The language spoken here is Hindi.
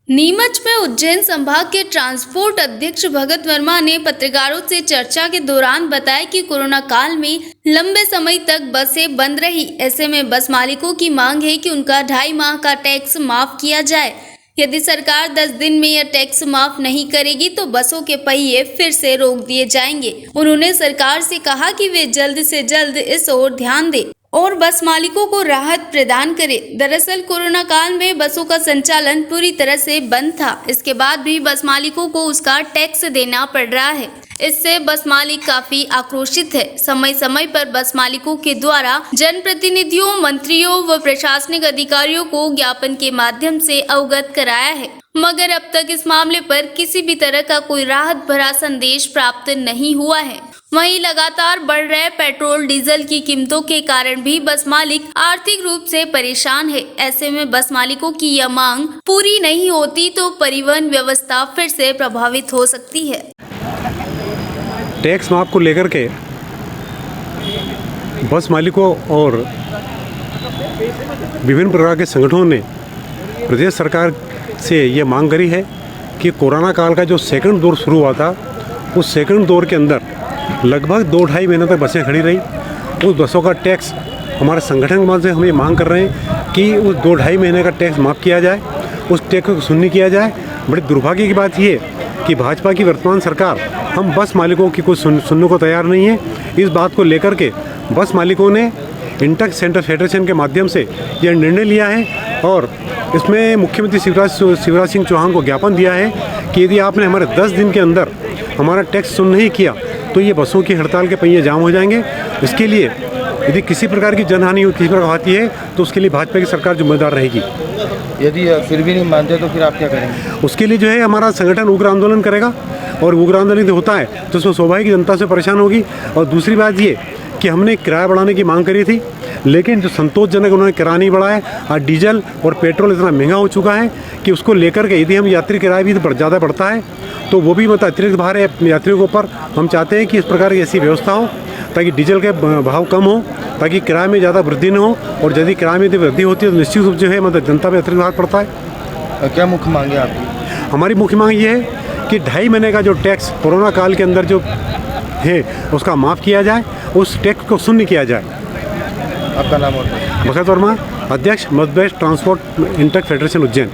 नीमच में उज्जैन संभाग के ट्रांसपोर्ट अध्यक्ष भगत वर्मा ने पत्रकारों से चर्चा के दौरान बताया कि कोरोना काल में लंबे समय तक बसें बंद रही। ऐसे में बस मालिकों की मांग है कि उनका 2.5 माह का टैक्स माफ किया जाए। यदि सरकार 10 दिन में यह टैक्स माफ नहीं करेगी तो बसों के पहिए फिर से रोक दिए जाएंगे। उन्होंने सरकार से कहा कि वे जल्द से जल्द इस ओर ध्यान दें और बस मालिकों को राहत प्रदान करे। दरअसल कोरोना काल में बसों का संचालन पूरी तरह से बंद था। इसके बाद भी बस मालिकों को उसका टैक्स देना पड़ रहा है। इससे बस मालिक काफी आक्रोशित है। समय समय पर बस मालिकों के द्वारा जनप्रतिनिधियों, मंत्रियों व प्रशासनिक अधिकारियों को ज्ञापन के माध्यम से अवगत कराया है, मगर अब तक इस मामले पर किसी भी तरह का कोई राहत भरा संदेश प्राप्त नहीं हुआ है। वहीं लगातार बढ़ रहे पेट्रोल डीजल की कीमतों के कारण भी बस मालिक आर्थिक रूप से परेशान है। ऐसे में बस मालिकों की यह मांग पूरी नहीं होती तो परिवहन व्यवस्था फिर से प्रभावित हो सकती है। टैक्स माफ को लेकर के बस मालिकों और विभिन्न प्रकार के संगठनों ने प्रदेश सरकार से ये मांग करी है कि कोरोना काल का जो सेकंड दौर शुरू हुआ था, उस सेकंड दौर के अंदर लगभग 2-2.5 महीने तक बसें खड़ी रही। उस बसों का टैक्स हमारे संगठन के माध्यम से हम ये मांग कर रहे हैं कि उस 2-2.5 महीने का टैक्स माफ़ किया जाए, उस टैक्स को शून्य किया जाए। बड़े दुर्भाग्य की बात ये है कि भाजपा की वर्तमान सरकार हम बस मालिकों की कुछ सुनने को तैयार नहीं है। इस बात को लेकर के बस मालिकों ने इंटक सेंटर फेडरेशन के माध्यम से यह निर्णय लिया है और इसमें मुख्यमंत्री शिवराज सिंह चौहान को ज्ञापन दिया है कि यदि आपने हमारे 10 दिन के अंदर हमारा टैक्स शून्य नहीं किया तो ये बसों की हड़ताल के पहिए जाम हो जाएंगे। इसके लिए यदि किसी प्रकार की जनहानि किसी प्रकार होती है तो उसके लिए भाजपा की सरकार जिम्मेदार रहेगी। यदि फिर भी नहीं मानते तो फिर आप क्या करेंगे? उसके लिए जो है हमारा संगठन उग्र आंदोलन करेगा और उग्र आंदोलन यदि होता है तो उसमें स्वाभाविक जनता से परेशान होगी। और दूसरी बात ये कि हमने किराया बढ़ाने की मांग करी थी, लेकिन जो संतोषजनक उन्होंने किराया नहीं बढ़ाया। आज डीजल और पेट्रोल इतना महंगा हो चुका है कि उसको लेकर के यदि हम यात्री किराया भी ज़्यादा बढ़ता है तो वो भी मतलब अतिरिक्त भार है यात्रियों के ऊपर। हम चाहते हैं कि इस प्रकार की ऐसी व्यवस्था हो ताकि डीजल के भाव कम हो, ताकि किराए में ज़्यादा वृद्धि न हो। और यदि किराए में यदि वृद्धि होती है तो निश्चित रूप जो है मतलब जनता पे अतिरिक्त भार पड़ता है। क्या मुख्य मांग है आपकी? हमारी मुख्य मांग ये है कि 2.5 महीने का जो टैक्स कोरोना काल के अंदर जो है उसका माफ़ किया जाए, उस टैक्स को शून्य किया जाए। आपका नाम और? भगत वर्मा, अध्यक्ष मध्य प्रदेश ट्रांसपोर्ट इंटक फेडरेशन उज्जैन।